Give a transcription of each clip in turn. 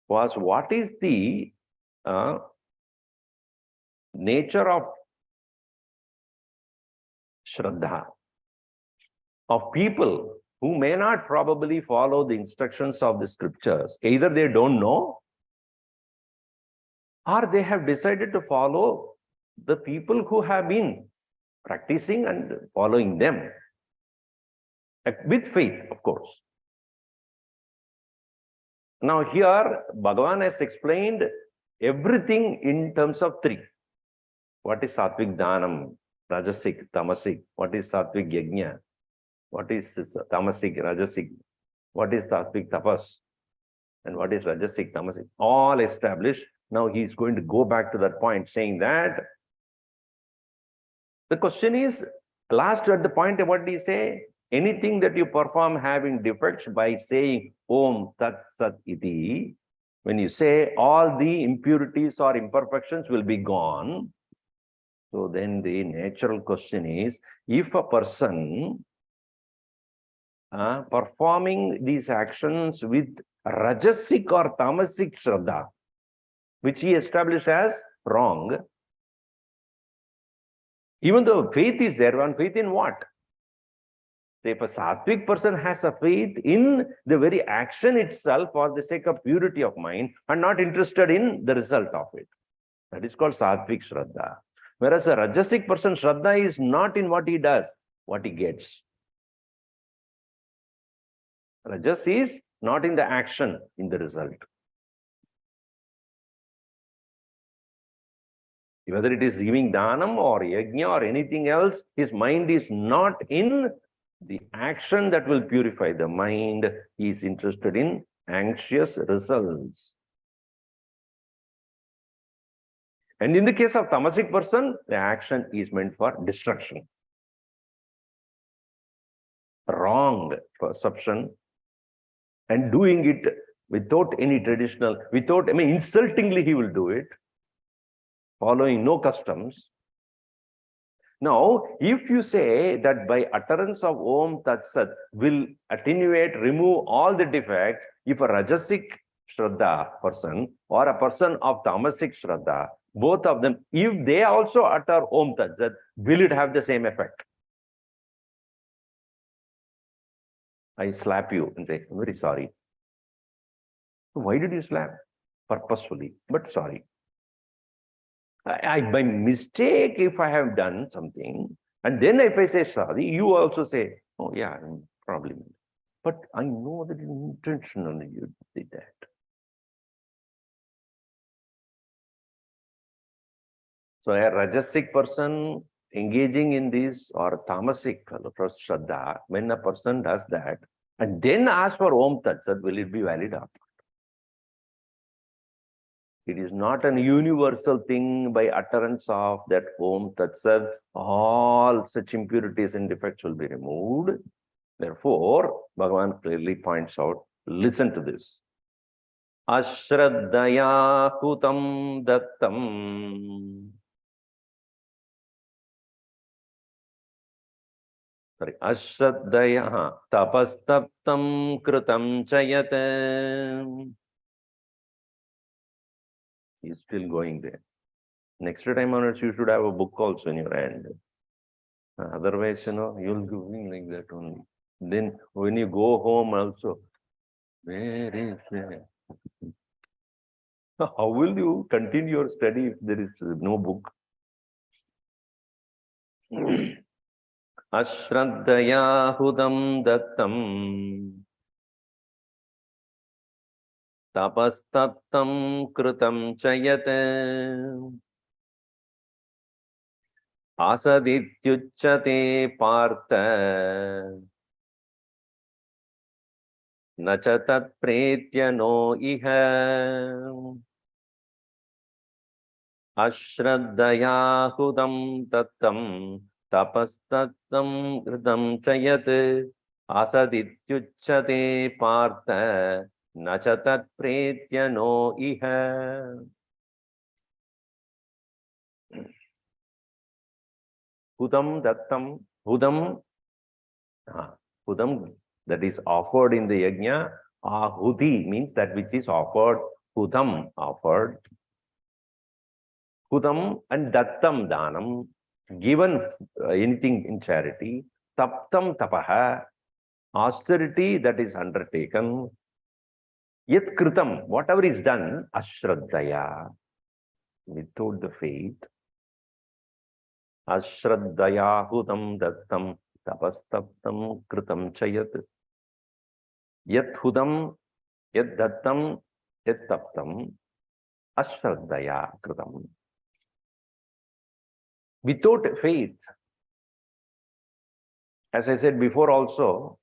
was what is the nature of Shraddha of people who may not probably follow the instructions of the scriptures. Either they don't know or they have decided to follow the people who have been practicing and following them with faith, of course. Now here Bhagavan has explained everything in terms of three. What is Sattvic Dhanam, Rajasic, Tamasic? What is Sattvic Yajna? What is Tamasic, Rajasic? What is Sattvic Tapas? And what is Rajasic, Tamasic? All established. Now he is going to go back to that point, saying that the question is, last at the point, what did he say? Anything that you perform having defects, by saying Om Tat Sat Iti, when you say, all the impurities or imperfections will be gone. So then the natural question is, if a person performing these actions with Rajasic or Tamasic Shraddha, which he established as wrong, even though faith is there, one faith in what? So if a Sattvic person has a faith in the very action itself for the sake of purity of mind and not interested in the result of it, that is called Sattvic Shraddha. Whereas a Rajasic person, Shraddha is not in what he does, what he gets. Rajas is not in the action, in the result. Whether it is giving dhanam or yajna or anything else, his mind is not in the action that will purify the mind. He is interested in anxious results. And in the case of tamasic person, the action is meant for destruction. Wrong perception and doing it without any traditional, insultingly he will do it, following no customs. Now, if you say that by utterance of Om Tat Sat will attenuate, remove all the defects, if a Rajasic Shraddha person or a person of Tamasic Shraddha, both of them, if they also utter Om Tat Sat, will it have the same effect? I slap you and say, I'm very sorry. Why did you slap? Purposefully, but sorry. I by mistake, if I have done something, and then if I say sorry, you also say, oh yeah, probably. But I know that intentionally you did that. So a Rajasic person engaging in this, or Tamasic Shraddha, when a person does that, and then asks for Om Tat Sat, will it be valid or not? It is not an universal thing. By utterance of that Om Tat Sat, all such impurities and defects will be removed. Therefore, Bhagavan clearly points out, listen to this. Ashraddhaya hutam dattam. Ashraddhaya tapastaptam kritam chayate. He's still going there. Next time onwards, you should have a book also in your hand. Otherwise, you'll be going like that only. Then when you go home also, where is that? How will you continue your study if there is no book? Ashraddhaya hudam dattam tapastaptam kritam chayate asadityucchate partha nacha tat pretya no iha. Ashraddhaya hudam tattam tapastattam kritam chayate asadityucchate partha nacha tat pretya no iha. Hudam dattam, hudam, hudam that is offered in the yajna. Ahudi means that which is offered. Hudam offered, Hudam and Dattam Danam, given anything in charity, Taptam Tapaha, austerity that is undertaken, Yat Kritam, whatever is done, Ashraddaya, without the faith, Ashraddaya Hudam Dattam Tapastaptam Kritam Chayat, Yat Hudam, Yat Dattam, Yat Taptam, Ashraddaya Kritam. Without faith, as I said before also,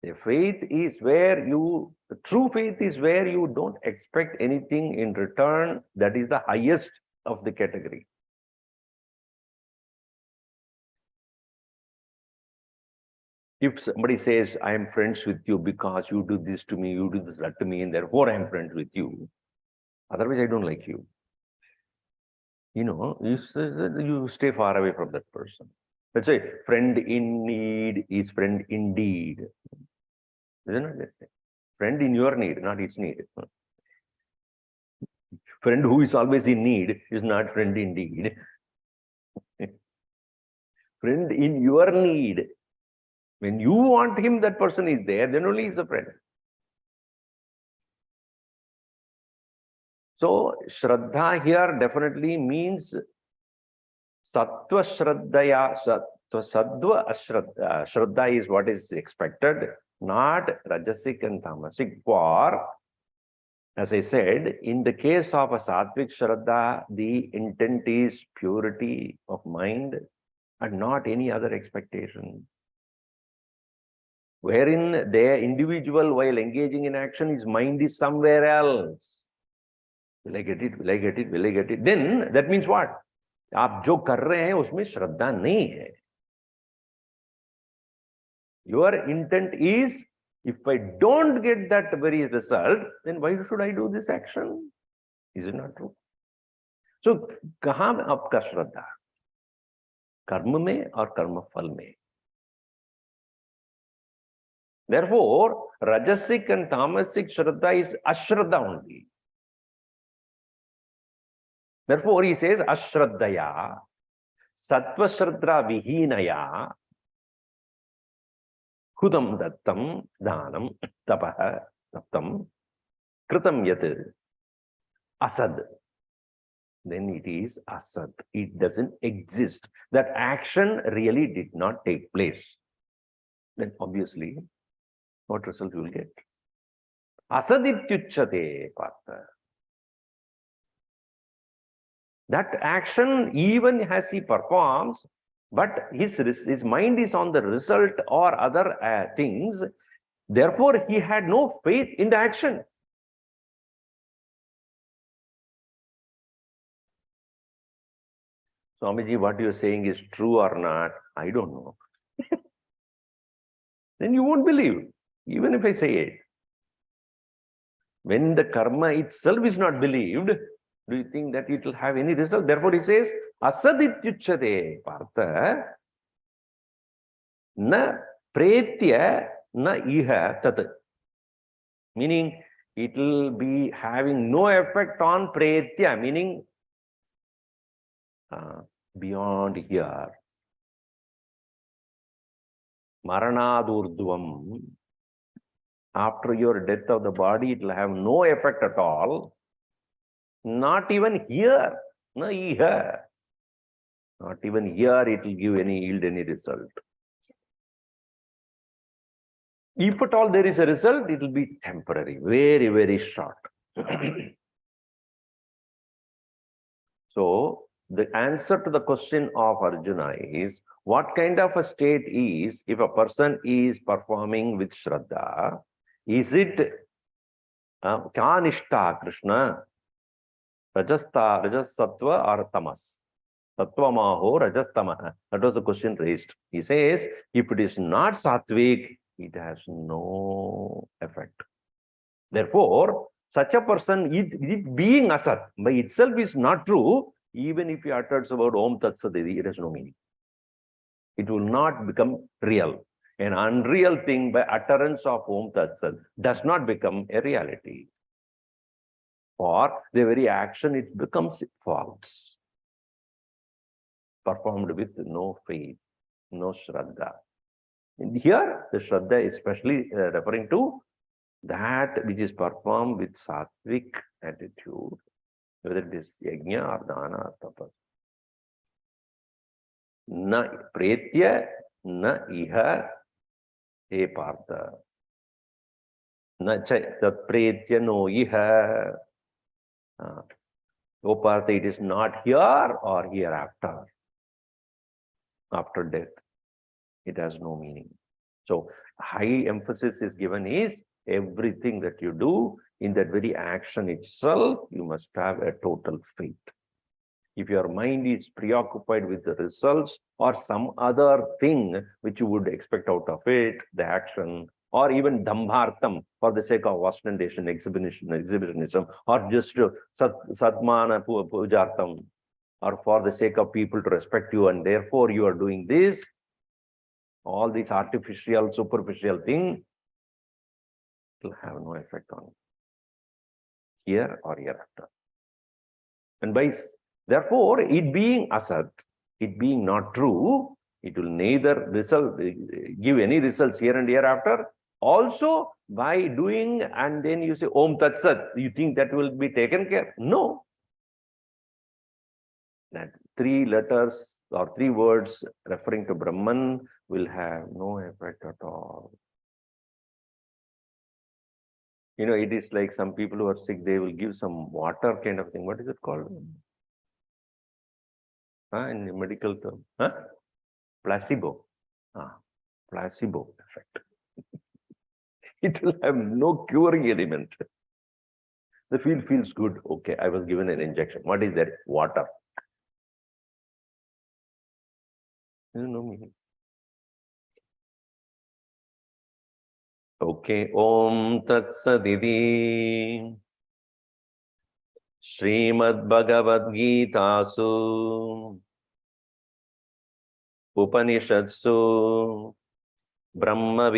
the faith is where the true faith is where you don't expect anything in return. That is the highest of the category. If somebody says, I am friends with you because you do this to me, you do this, that to me, and therefore I am friends with you. Otherwise, I don't like you. You know, you stay far away from that person. Let's say, friend in need is friend indeed. Isn't it? Friend in your need, not its need. Friend who is always in need is not friend indeed. Friend in your need. When you want him, that person is there, then only he's a friend. So, Shraddha here definitely means Sattva Shraddhaya, Sattva Ashraddha. Shraddha is what is expected, not Rajasic and Tamasic. For, as I said, in the case of a Sattvic Shraddha, the intent is purity of mind and not any other expectation. Wherein the individual, while engaging in action, his mind is somewhere else. Will I get it? Will I get it? Will I get it? Then that means what? आप जो कर रहे हैं उसमें श्रद्धा नहीं है. Your intent is, if I don't get that very result, then why should I do this action? Is it not true? So, कहाँ आपका श्रद्धा? कर्म में और कर्म फल में. Therefore, Rajasic and Tamasic Shraddha is Ashraddha only. Therefore, he says Ashraddhaya, Sattva Shraddha Vihinaya, Hudam Dattam, Danam, Tapaha, Taptam, Kritam Yat, Asad. Then it is Asad. It doesn't exist. That action really did not take place. Then obviously, what result you will get? Asadityuchate Partha. That action, even as he performs, but his mind is on the result or other things. Therefore, he had no faith in the action. Swamiji, what you're saying is true or not, I don't know. Then you won't believe, even if I say it. When the karma itself is not believed, do you think that it will have any result? Therefore, he says, Asadityuchate Partha, na pretya na iha tat. Meaning, it will be having no effect on pretya, meaning beyond here. Maranadurdvam. After your death of the body, it will have no effect at all. Not even here. No, here. Not even here it will yield any result. If at all there is a result, it will be temporary, very, very short. So, the answer to the question of Arjuna is, what kind of a state is, if a person is performing with Shraddha, is it Kanishta Krishna, Rajasattva or Tamas? Tattvamaho Rajastamaha. That was the question raised. He says, if it is not Sattvic, it has no effect. Therefore, such a person, it being Asat by itself is not true. Even if he utters about Om Tat Sat, it has no meaning. It will not become real. An unreal thing by utterance of Om Tat Sat does not become a reality. For the very action, it becomes false, performed with no faith, no Shraddha. And here, the Shraddha is especially referring to that which is performed with sattvic attitude, whether it is yajna or dana or tapas. Na pretya, na iha, he partha. Na cha tat pretya no iha. O partha, it is not here or hereafter. After death, it has no meaning. So high emphasis is given is everything that you do in that very action itself, you must have a total faith. If your mind is preoccupied with the results or some other thing which you would expect out of it, the action, or even dambhartam for the sake of ostentation, exhibitionism, or just satmana pujartam, or for the sake of people to respect you, and therefore you are doing this, all these artificial, superficial things will have no effect on you, here or hereafter. And therefore, it being asat, it being not true, it will neither give any results here and hereafter. Also, by doing and then you say Om Tat Sat, you think that will be taken care? No. That 3 letters or 3 words referring to Brahman will have no effect at all. You know, it is like some people who are sick, they will give some water kind of thing. What is it called? In the medical term? Placebo. Placebo effect. It will have no curing element. The field feels good. Okay, I was given an injection. What is that? Water. You know me. Okay. Om Tat Saditi. Srimad Bhagavad Gita Su Upanishadsu Brahma